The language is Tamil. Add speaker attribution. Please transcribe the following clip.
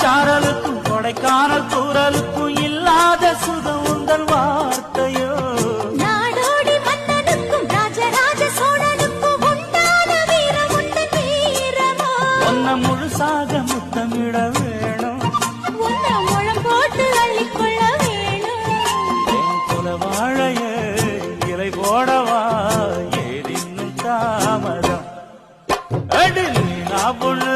Speaker 1: சாரலுக்கும் கொடைக்கானல் தூரலுக்கும் இல்லாத சுகம் உந்தன் வார்த்தையோ.
Speaker 2: நாடோடி மன்னனுக்கும் ராஜராஜ சோழனுக்கும் உண்டான வீரம் உண்டு வீரமோ.
Speaker 1: உன்னை முழுசாக முத்தமிட வேணும்,
Speaker 2: உன்னை முழம் போட்டு அள்ளிக்கொள்ள வேணும்.
Speaker 1: என் குல வாழைய இலை போடவா ஏதின்னும் தாமதம். அடி நீ நான் பொண்ணு